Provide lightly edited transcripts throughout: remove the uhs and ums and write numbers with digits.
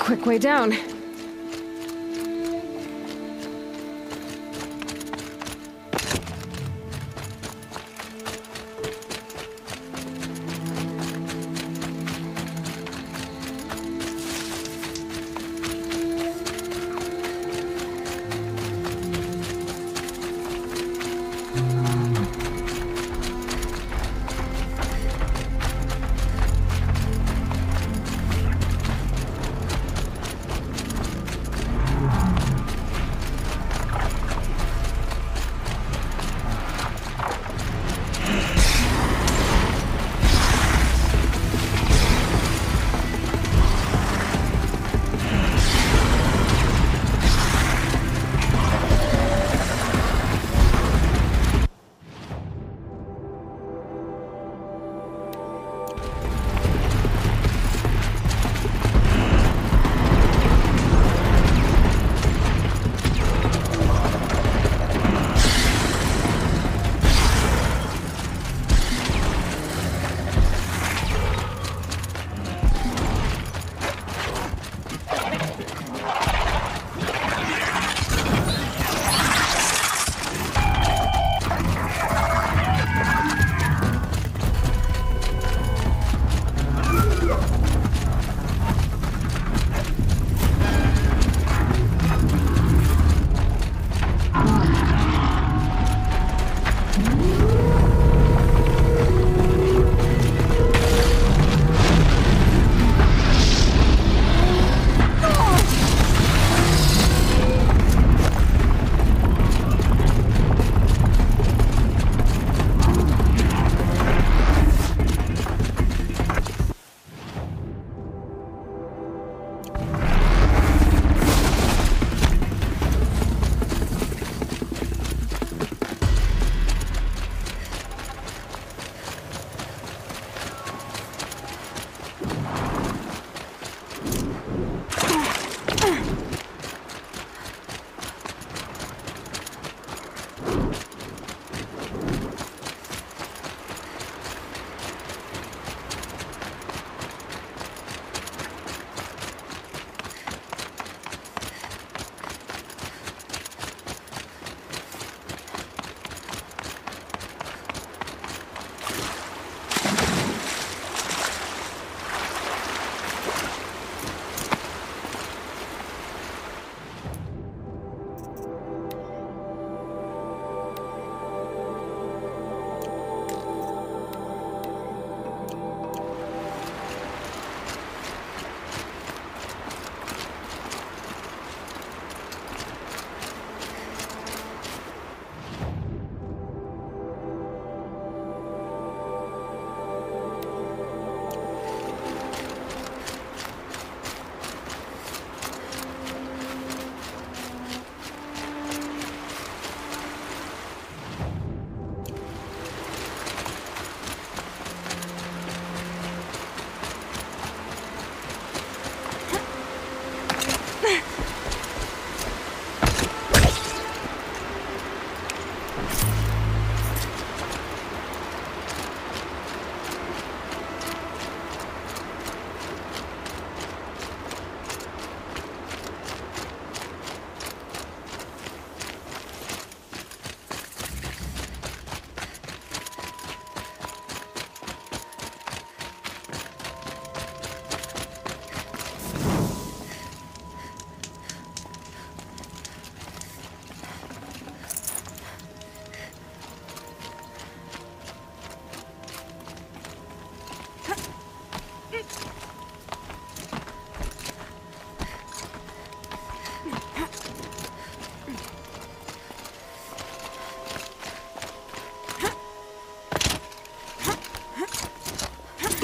quick way down.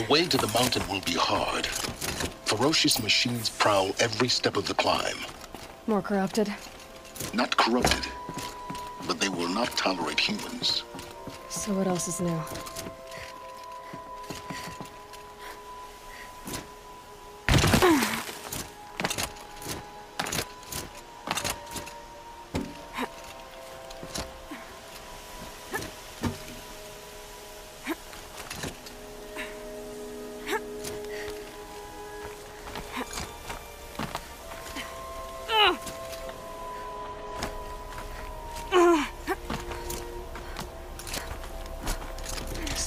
The way to the mountain will be hard. Ferocious machines prowl every step of the climb. More corrupted? Not corrupted, but they will not tolerate humans. So what else is new?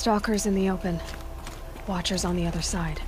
Stalkers in the open. Watchers on the other side.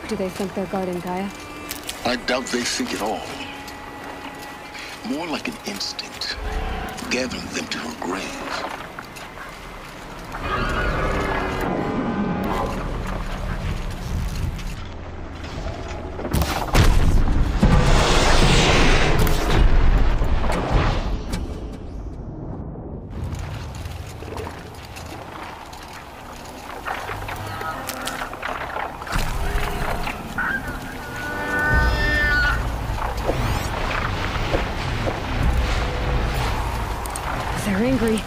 Do they think they're guarding Gaia? I doubt they think at all. More like an instinct, gathering them to her grave. They're angry.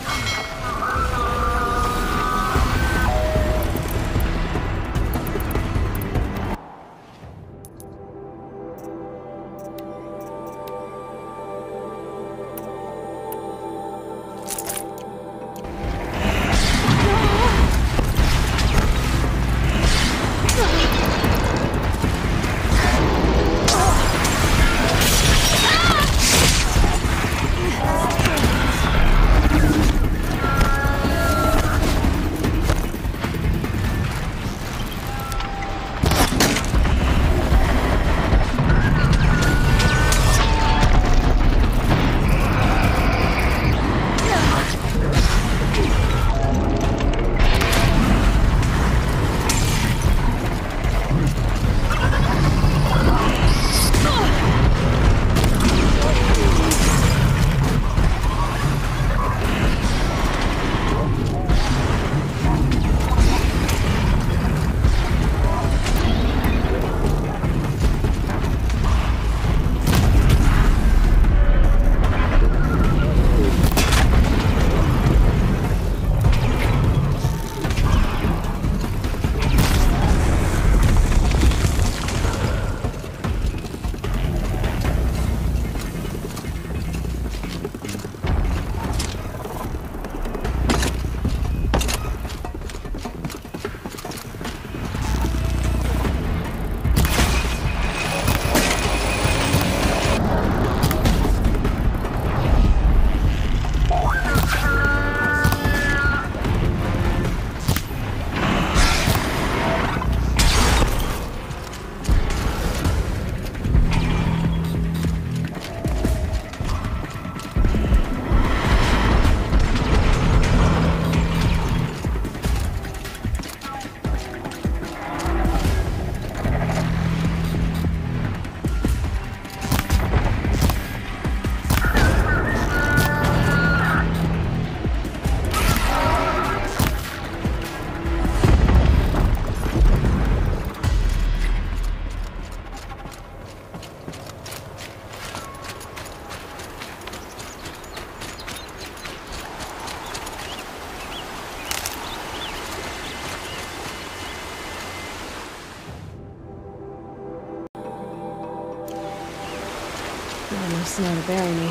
snow to bury me.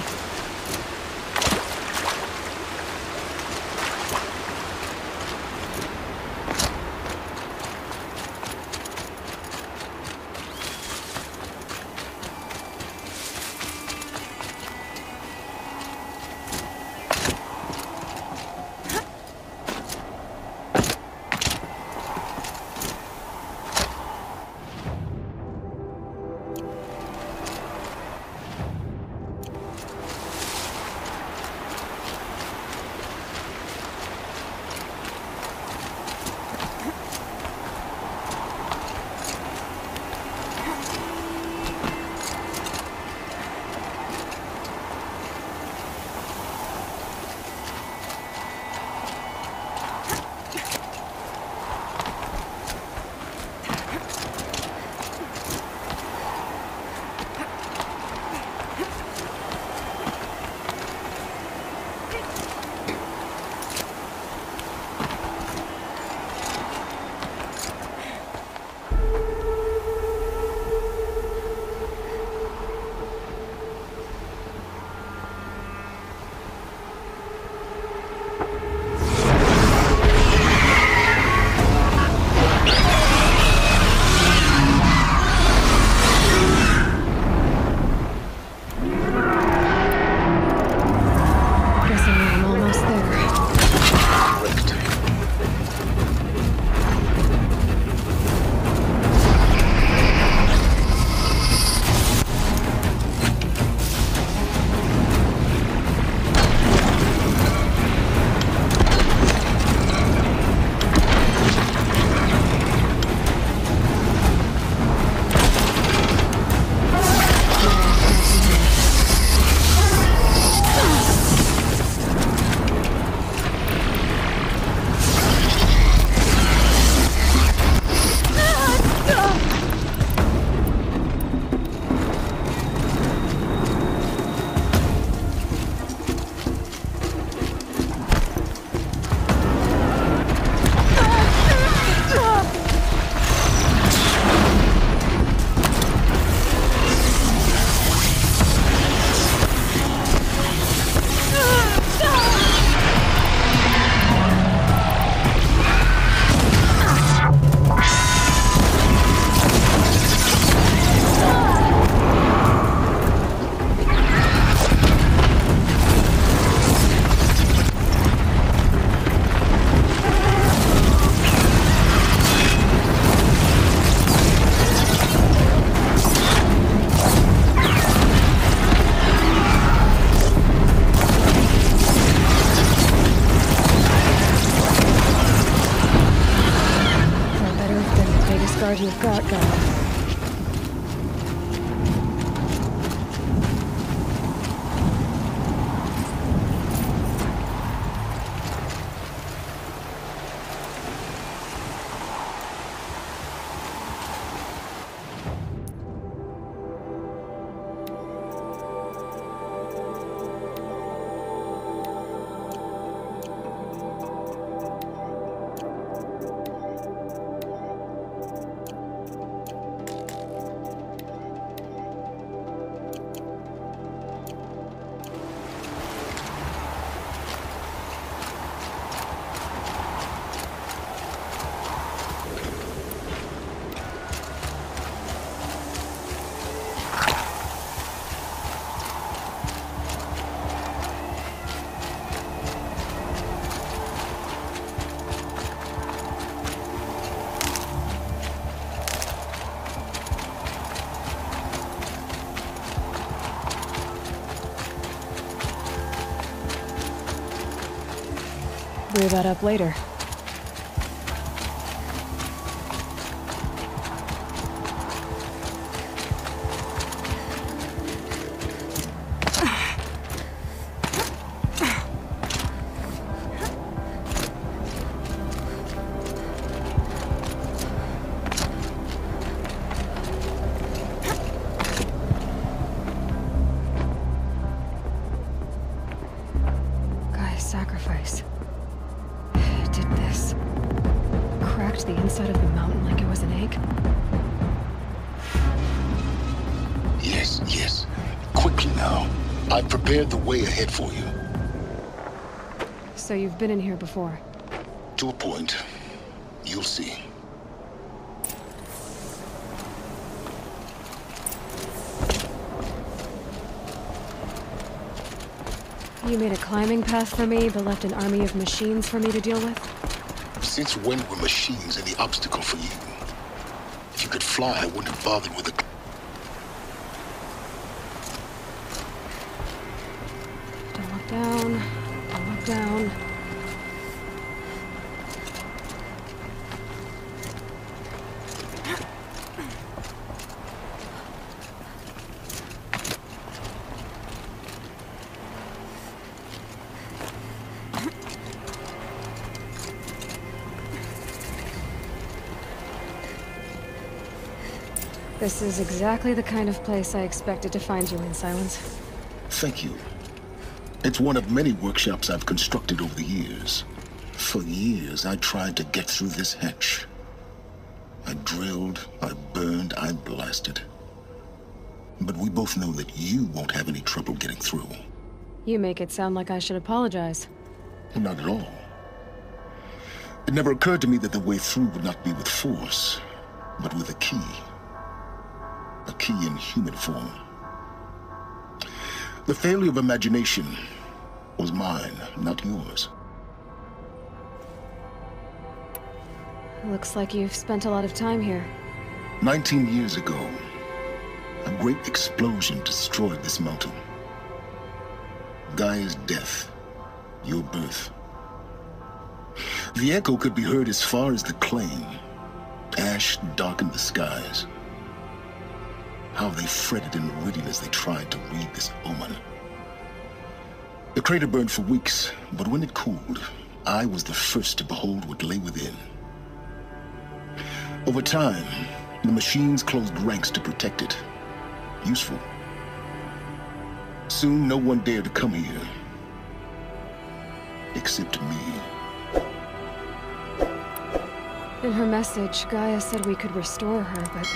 Guard you've got going. Brew that up later. Guy's sacrifice. The inside of the mountain like it was an egg? Yes, yes. Quick quickly now. I've prepared the way ahead for you. So you've been in here before? To a point. You'll see. You made a climbing path for me, but left an army of machines for me to deal with? Since when were machines any obstacle for you? If you could fly, I wouldn't have bothered with a... Don't look down. Don't look down. This is exactly the kind of place I expected to find you in, Silence. Thank you. It's one of many workshops I've constructed over the years. For years, I tried to get through this hatch. I drilled, I burned, I blasted. But we both know that you won't have any trouble getting through. You make it sound like I should apologize. Not at all. It never occurred to me that the way through would not be with force, but with a key. A key in human form. The failure of imagination was mine, not yours. Looks like you've spent a lot of time here. 19 years ago, a great explosion destroyed this mountain. Gaia's death, your birth. The echo could be heard as far as the claim. Ash darkened the skies. How they fretted in meridian as they tried to read this omen. The crater burned for weeks, but when it cooled, I was the first to behold what lay within. Over time, the machines closed ranks to protect it. Useful. Soon, no one dared to come here. Except me. In her message, Gaia said we could restore her, but...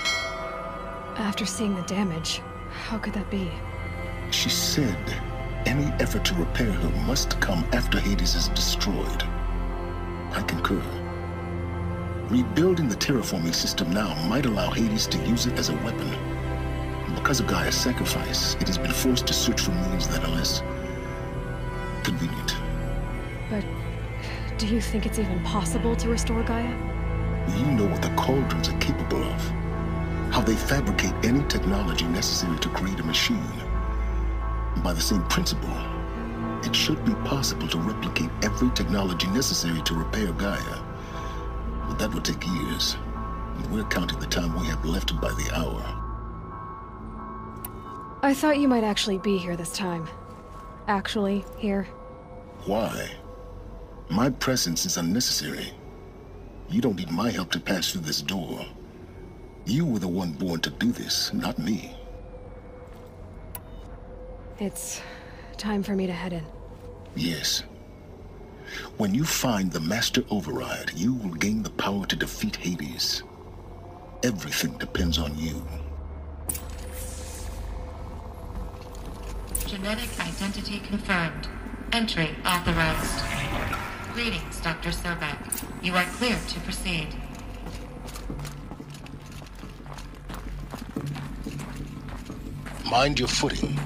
after seeing the damage, how could that be? She said any effort to repair her must come after Hades is destroyed. I concur. Rebuilding the terraforming system now might allow Hades to use it as a weapon. Because of Gaia's sacrifice, it has been forced to search for means that are less convenient. But do you think it's even possible to restore Gaia? You know what the Cauldrons are capable of. How they fabricate any technology necessary to create a machine. By the same principle, it should be possible to replicate every technology necessary to repair Gaia. But that would take years, and we're counting the time we have left by the hour. I thought you might actually be here this time. Actually, here. Why? My presence is unnecessary. You don't need my help to pass through this door. You were the one born to do this, not me. It's time for me to head in. Yes. When you find the Master Override, you will gain the power to defeat Hades. Everything depends on you. Genetic identity confirmed. Entry authorized. Greetings, Dr. Sobek. You are clear to proceed. Mind your footing.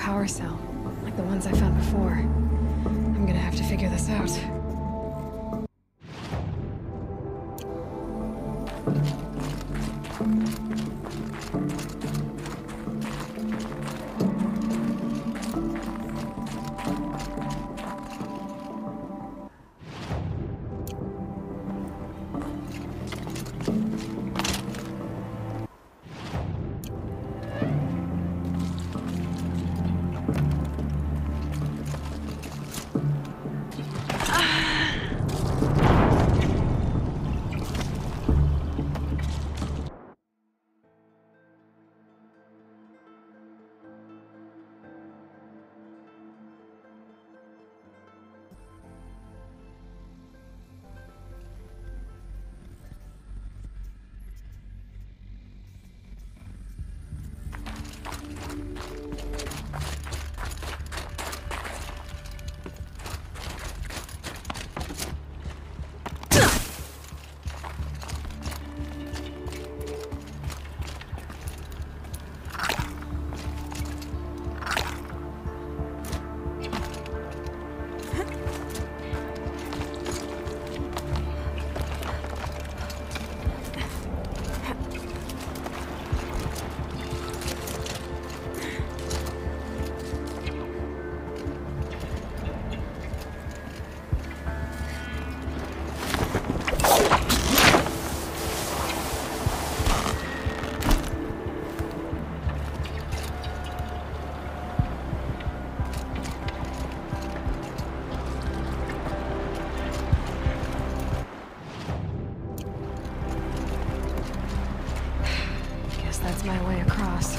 power cell, like the ones I found before. I'm gonna have to figure this out. That's my way across.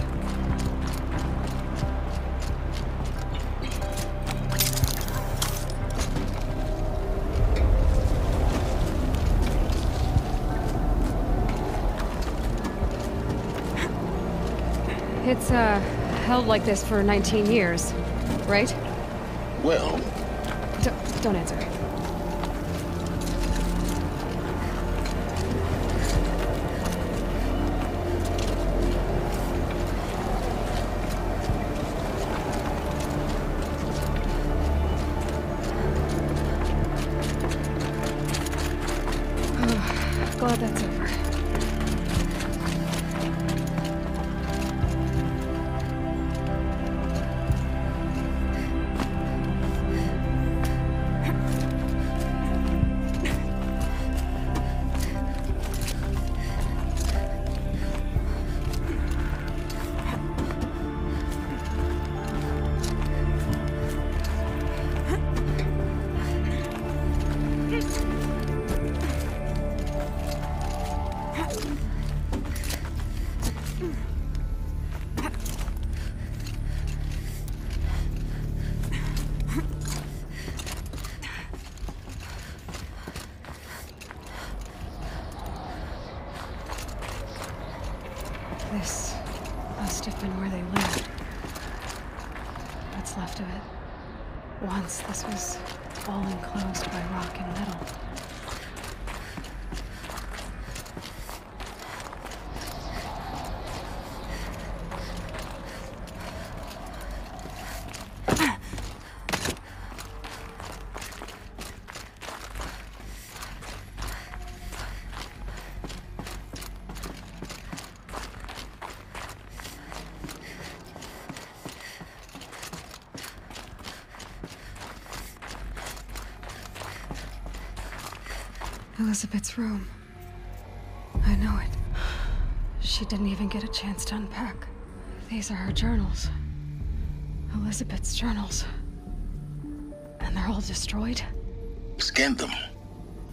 It's, held like this for 19 years, right? Well... Don't answer. Glad that's over. This must have been where they lived. What's left of it. Once this was all enclosed by rock and metal. Elizabeth's room. I know it. She didn't even get a chance to unpack. These are her journals. Elizabeth's journals. And they're all destroyed? Scan them.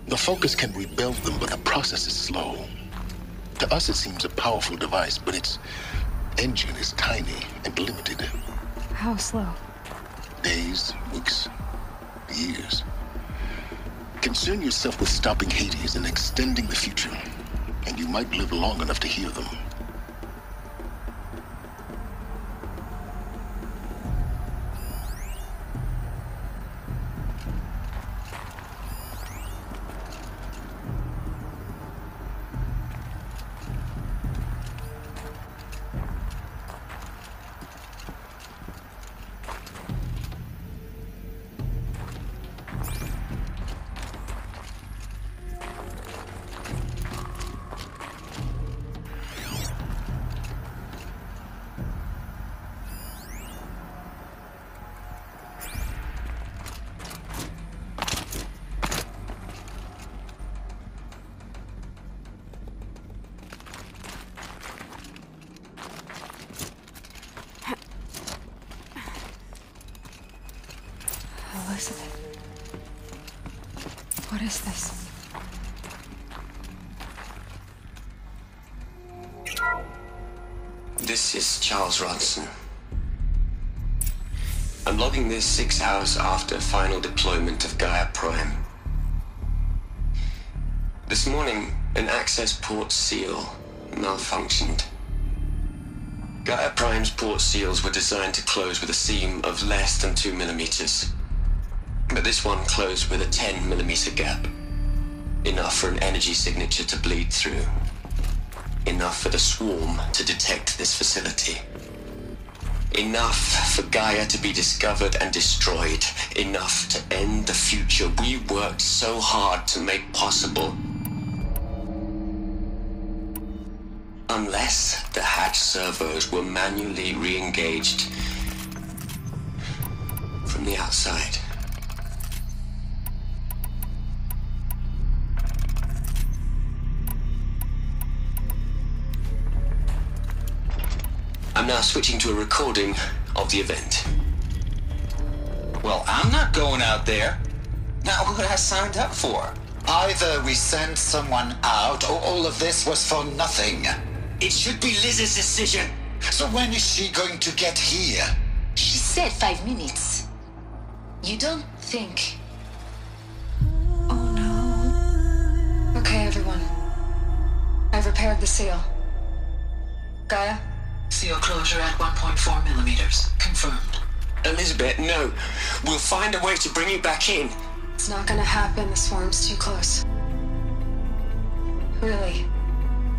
The Focus can rebuild them, but the process is slow. To us, it seems a powerful device, but its engine is tiny and limited. How slow? Days, weeks, years. Concern yourself with stopping Hades and extending the future, and you might live long enough to hear them. Elizabeth. What is this? This is Charles Ronson. I'm logging this 6 hours after final deployment of Gaia Prime. This morning, an access port seal malfunctioned. Gaia Prime's port seals were designed to close with a seam of less than 2 millimeters. But this one closed with a 10 millimeter gap. Enough for an energy signature to bleed through. Enough for the swarm to detect this facility. Enough for Gaia to be discovered and destroyed. Enough to end the future we worked so hard to make possible. Unless the hatch servos were manually re-engaged from the outside. I'm now switching to a recording of the event. Well, I'm not going out there. Not what I signed up for. Either we send someone out, or all of this was for nothing. It should be Liz's decision. So when is she going to get here? She said 5 minutes. You don't think... Oh no. Okay, everyone. I've repaired the seal. Gaia? Seal closure at 1.4 millimeters. Confirmed. Elizabeth, no. We'll find a way to bring you back in. It's not gonna happen. The swarm's too close. Really.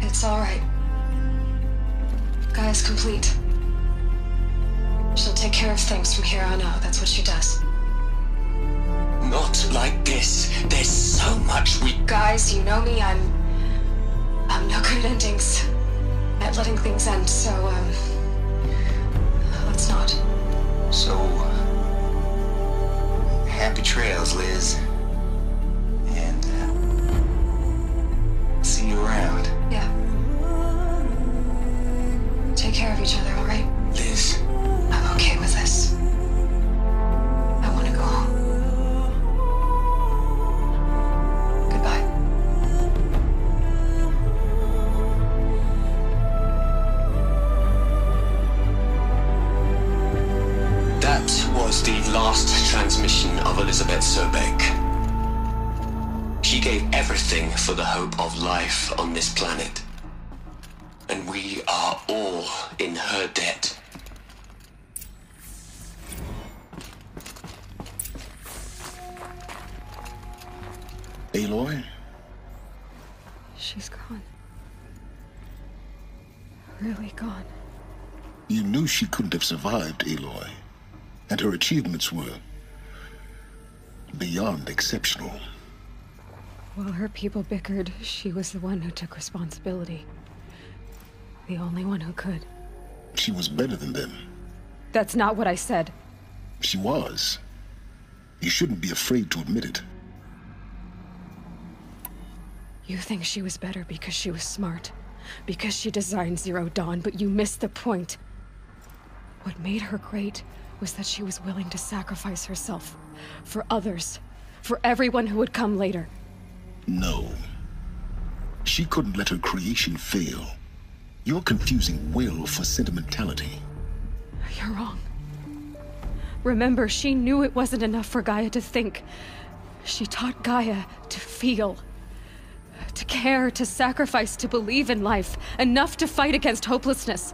It's alright. Gaia's complete. She'll take care of things from here on out. That's what she does. Not like this. There's so much we... Guys, you know me. I'm no good at endings. At letting things end, so, let's not. So... happy trails, Liz. And, see you around. Yeah. Take care of each other, alright? Liz. I'm okay with this. I want to go home. Goodbye. That was the last transmission of Elizabeth Sobek. She gave everything for the hope of life on this planet. And we are all in her debt. Aloy? She's gone. Really gone. You knew she couldn't have survived, Aloy. And her achievements were beyond exceptional. While her people bickered, she was the one who took responsibility. The only one who could. She was better than them. That's not what I said. She was. You shouldn't be afraid to admit it. You think she was better because she was smart. Because she designed Zero Dawn, but you missed the point. What made her great was that she was willing to sacrifice herself. For others. For everyone who would come later. No. She couldn't let her creation fail. You're confusing will for sentimentality. You're wrong. Remember, she knew it wasn't enough for Gaia to think. She taught Gaia to feel. To care, to sacrifice, to believe in life. Enough to fight against hopelessness.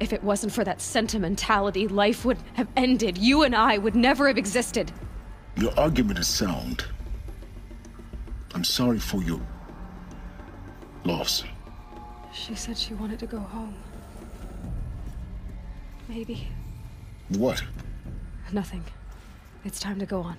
If it wasn't for that sentimentality, life would have ended. You and I would never have existed. Your argument is sound. I'm sorry for your loss. She said she wanted to go home. Maybe. What? Nothing. It's time to go on.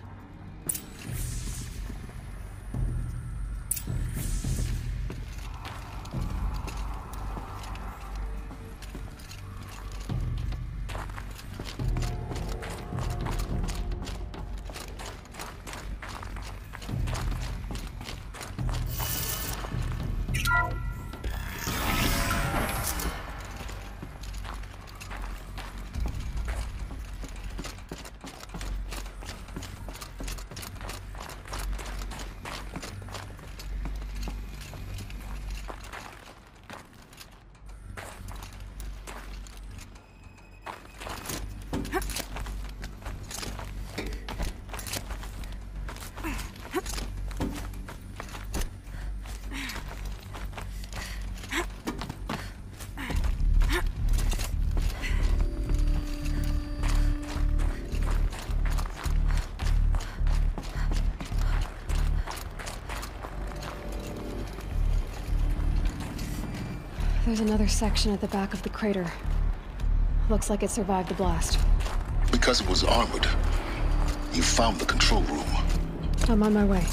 There's another section at the back of the crater. Looks like it survived the blast. Because it was armored, you found the control room. I'm on my way.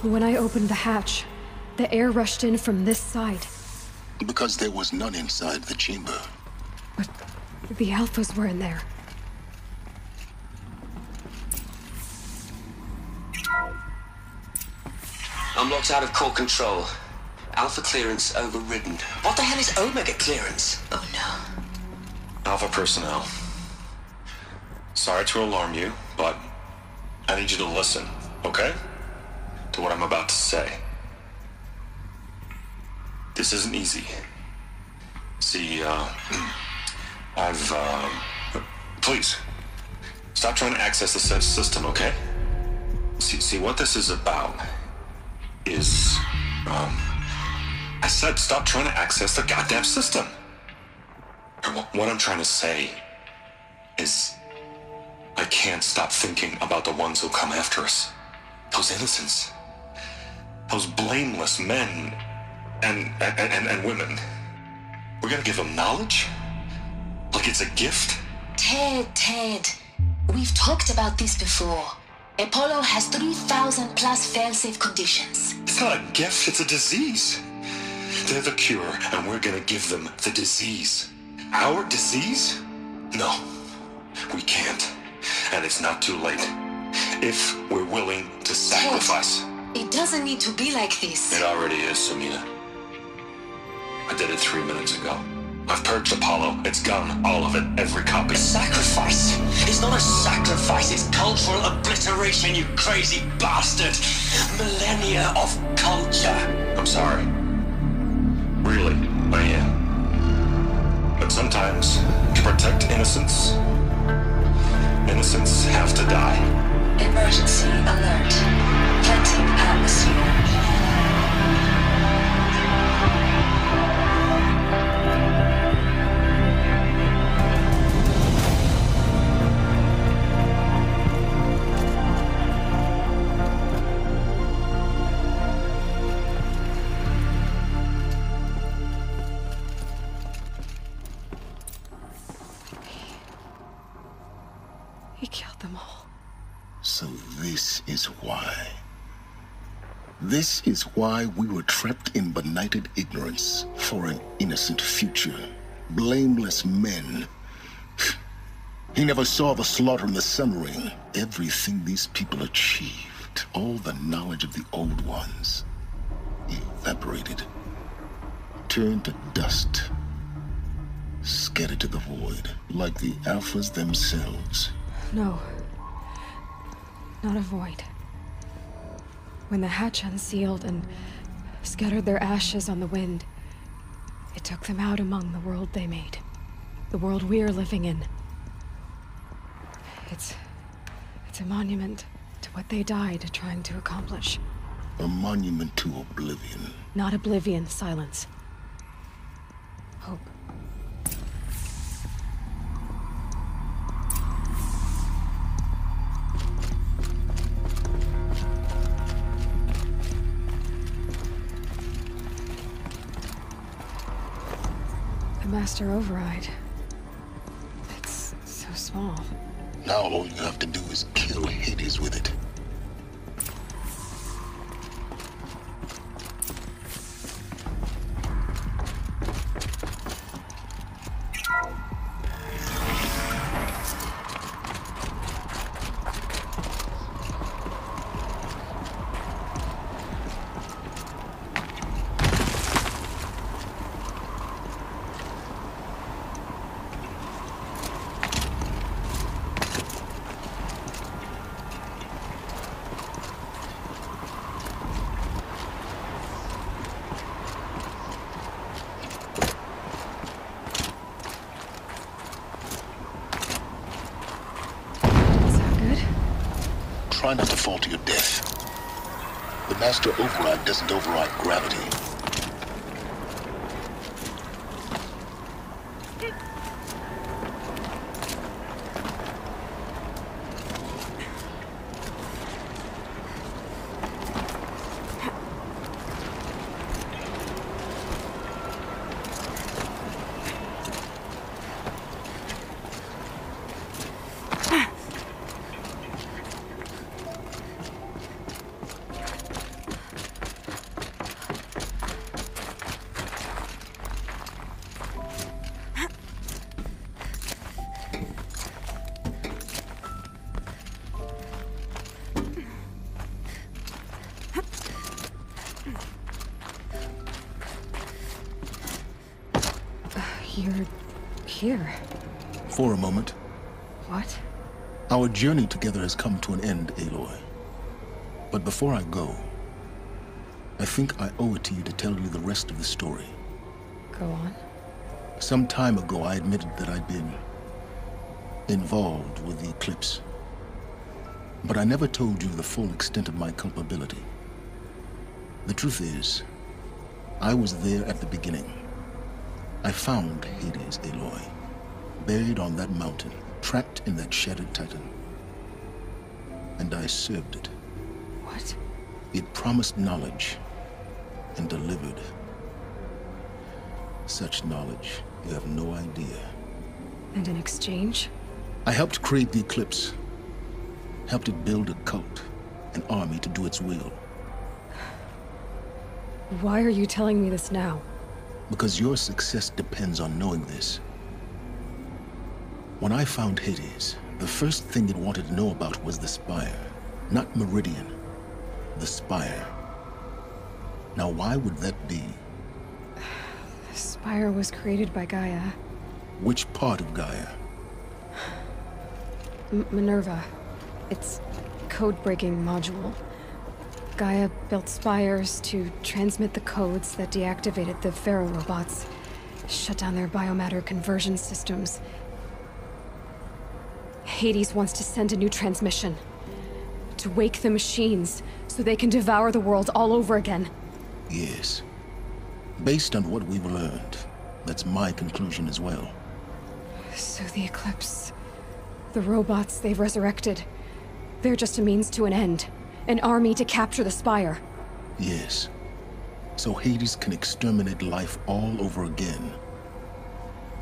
When I opened the hatch, the air rushed in from this side. Because there was none inside the chamber. But the Alphas were in there. I'm locked out of core control. Alpha clearance overridden. What the hell is Omega clearance? Oh no. Alpha personnel. Sorry to alarm you, but I need you to listen, okay? To what I'm about to say. This isn't easy. See, please, stop trying to access the system, okay? See, what this is about is, I said stop trying to access the goddamn system. What I'm trying to say is, I can't stop thinking about the ones who come after us. Those innocents. Those blameless men and women. We're gonna give them knowledge? Like it's a gift? Ted. We've talked about this before. Apollo has 3,000 plus fail-safe conditions. It's not a gift, it's a disease. They're the cure, and we're gonna give them the disease. Our disease? No, we can't. And it's not too late. If we're willing to sacrifice. Ted, it doesn't need to be like this. It already is, Samina. I did it 3 minutes ago. I've purged Apollo. It's gone. All of it. Every copy. Sacrifice? It's not a sacrifice, it's cultural obliteration, you crazy bastard! Millennia of culture! I'm sorry. Really, I am. But sometimes, to protect innocence, innocents have to die. Emergency alert. Planting atmosphere. He killed them all. So this is why. This is why we were trapped in benighted ignorance for an innocent future. Blameless men. He never saw the slaughter in the Sun Ring. Everything these people achieved, all the knowledge of the old ones, evaporated, turned to dust, scattered to the void, like the Alphas themselves. No. Not a void. When the hatch unsealed and scattered their ashes on the wind, it took them out among the world they made. The world we're living in. It's a monument to what they died trying to accomplish. A monument to oblivion. Not oblivion, silence. Hope. The Master Override. It's so small. Now all you have to do is kill Hades with it. Try not to fall to your death. The Master Override doesn't override gravity. You're here. For a moment. What? Our journey together has come to an end, Aloy. But before I go, I think I owe it to you to tell you the rest of the story. Go on. Some time ago, I admitted that I'd been involved with the Eclipse. But I never told you the full extent of my culpability. The truth is, I was there at the beginning. I found Hades, Aloy, buried on that mountain, trapped in that shattered titan. And I served it. What? It promised knowledge and delivered. Such knowledge, you have no idea. And in exchange? I helped create the Eclipse. Helped it build a cult, an army to do its will. Why are you telling me this now? Because your success depends on knowing this. When I found Hades, the first thing it wanted to know about was the Spire. Not Meridian. The Spire. Now why would that be? The Spire was created by Gaia. Which part of Gaia? Minerva. It's code-breaking module. Gaia built spires to transmit the codes that deactivated the Pharaoh robots, shut down their biomatter conversion systems. Hades wants to send a new transmission. To wake the machines, so they can devour the world all over again. Yes. Based on what we've learned, that's my conclusion as well. So the Eclipse, the robots they've resurrected, they're just a means to an end. An army to capture the Spire. Yes. So Hades can exterminate life all over again.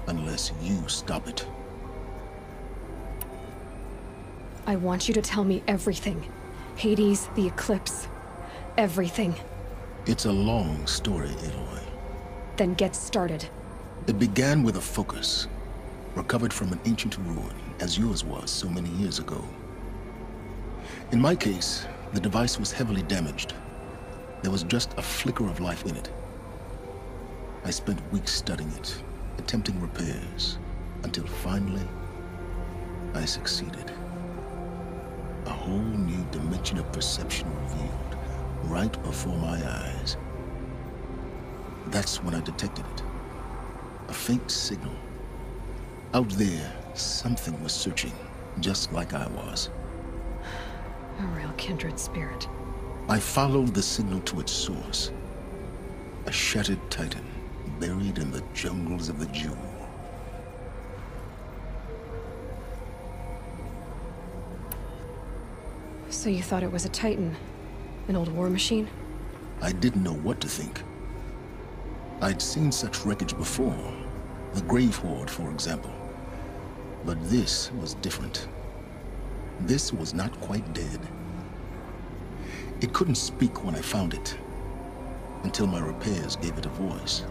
Unless you stop it. I want you to tell me everything. Hades, the Eclipse. Everything. It's a long story, Aloy. Then get started. It began with a focus. Recovered from an ancient ruin, as yours was so many years ago. In my case, the device was heavily damaged. There was just a flicker of life in it. I spent weeks studying it, attempting repairs, until finally, I succeeded. A whole new dimension of perception revealed, right before my eyes. That's when I detected it. A faint signal. Out there, something was searching, just like I was. A real kindred spirit. I followed the signal to its source. A shattered titan, buried in the jungles of the Jewel. So you thought it was a titan? An old war machine? I didn't know what to think. I'd seen such wreckage before, The Grave Horde, for example. But this was different. This was not quite dead. It couldn't speak when I found it, until my repairs gave it a voice.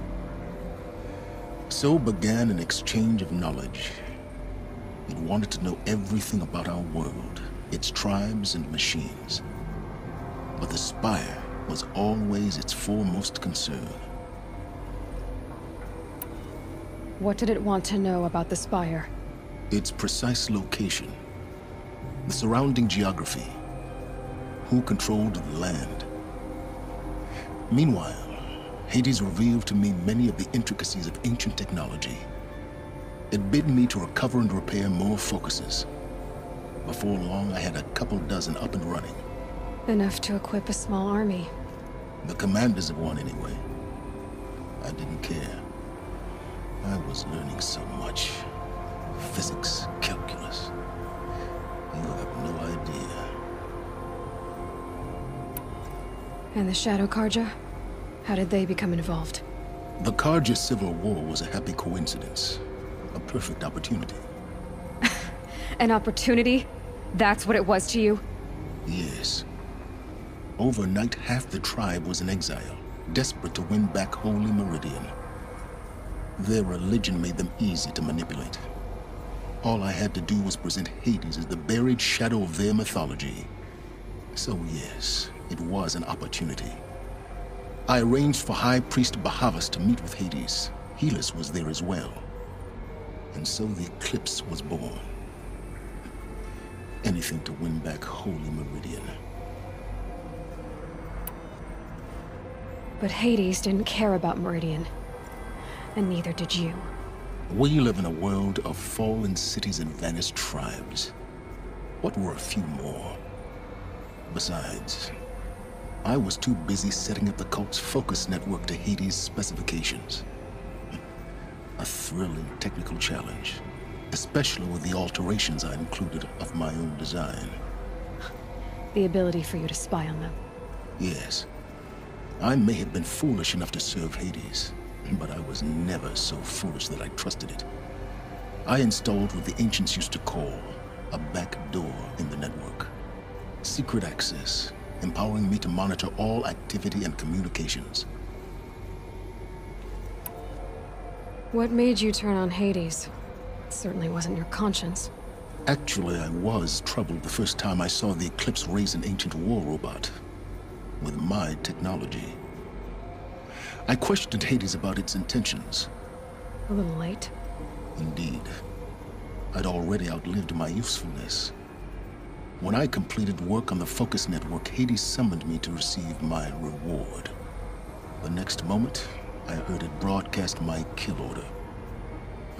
So began an exchange of knowledge. It wanted to know everything about our world, its tribes and machines. But the Spire was always its foremost concern. What did it want to know about the Spire? Its precise location, the surrounding geography, who controlled the land. Meanwhile, Hades revealed to me many of the intricacies of ancient technology. It bid me to recover and repair more focuses. Before long, I had a couple dozen up and running. Enough to equip a small army. The commanders of one, anyway. I didn't care. I was learning so much. Physics, calculus. You have no idea. And the Shadow Karja? How did they become involved? The Karja Civil War was a happy coincidence. A perfect opportunity. An opportunity? That's what it was to you? Yes. Overnight, half the tribe was in exile, desperate to win back Holy Meridian. Their religion made them easy to manipulate. All I had to do was present Hades as the buried shadow of their mythology. So yes, it was an opportunity. I arranged for High Priest Bahavas to meet with Hades. Helis was there as well. And so the Eclipse was born. Anything to win back Holy Meridian. But Hades didn't care about Meridian. And neither did you. We live in a world of fallen cities and vanished tribes. What were a few more? Besides, I was too busy setting up the cult's focus network to Hades' specifications. A thrilling technical challenge, especially with the alterations I included of my own design. The ability for you to spy on them. Yes. I may have been foolish enough to serve Hades, but I was never so foolish that I trusted it. I installed what the ancients used to call a back door in the network. Secret access, empowering me to monitor all activity and communications. What made you turn on Hades? It certainly wasn't your conscience. Actually, I was troubled the first time I saw the Eclipse raise an ancient war robot with my technology. I questioned Hades about its intentions. A little late. Indeed. I'd already outlived my usefulness. When I completed work on the Focus Network, Hades summoned me to receive my reward. The next moment, I heard it broadcast my kill order.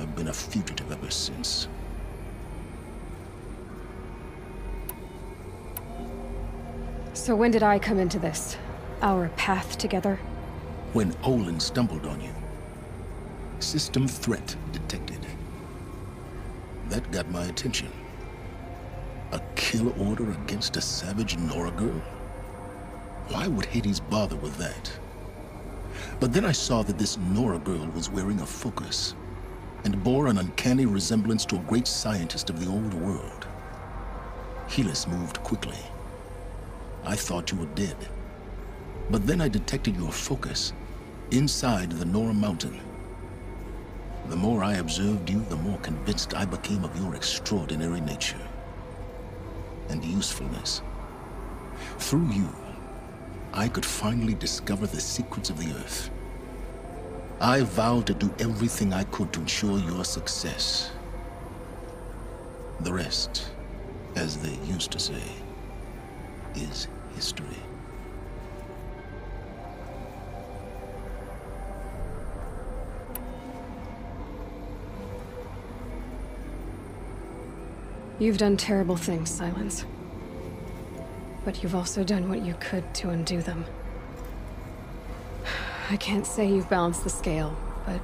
I've been a fugitive ever since. So when did I come into this? Our path together? When Olin stumbled on you. System threat detected. That got my attention. A kill order against a savage Nora girl? Why would Hades bother with that? But then I saw that this Nora girl was wearing a focus, and bore an uncanny resemblance to a great scientist of the old world. Helis moved quickly. I thought you were dead. But then I detected your focus inside the Nora mountain. The more I observed you, the more convinced I became of your extraordinary nature and usefulness. Through you, I could finally discover the secrets of the Earth. I vowed to do everything I could to ensure your success. The rest, as they used to say, is history. You've done terrible things, Silence. But you've also done what you could to undo them. I can't say you've balanced the scale, but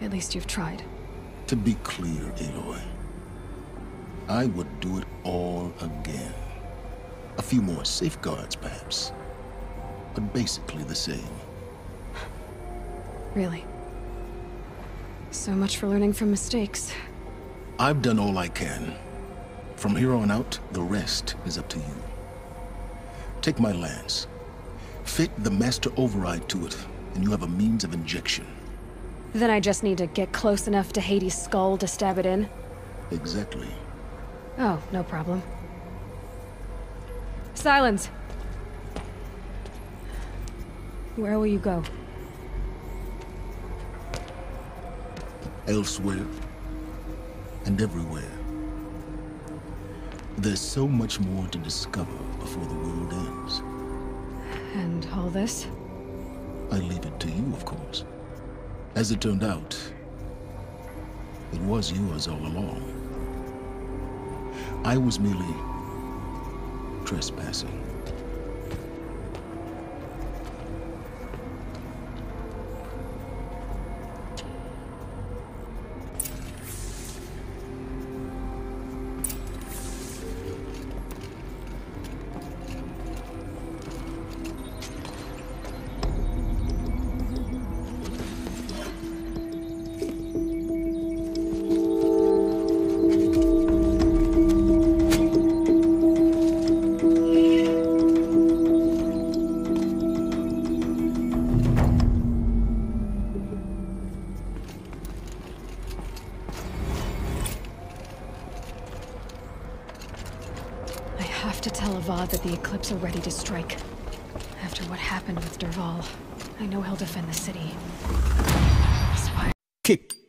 at least you've tried. To be clear, Aloy, I would do it all again. A few more safeguards, perhaps, but basically the same. Really? So much for learning from mistakes. I've done all I can. From here on out, the rest is up to you. Take my lance. Fit the master override to it, and you have a means of injection. Then I just need to get close enough to Hades' skull to stab it in? Exactly. Oh, no problem. Silence! Where will you go? Elsewhere. And everywhere. There's so much more to discover before the world ends. And all this? I leave it to you, of course. As it turned out, it was yours all along. I was merely trespassing. That the Eclipse are ready to strike. After what happened with Dervahl, I know he'll defend the city. So Kick.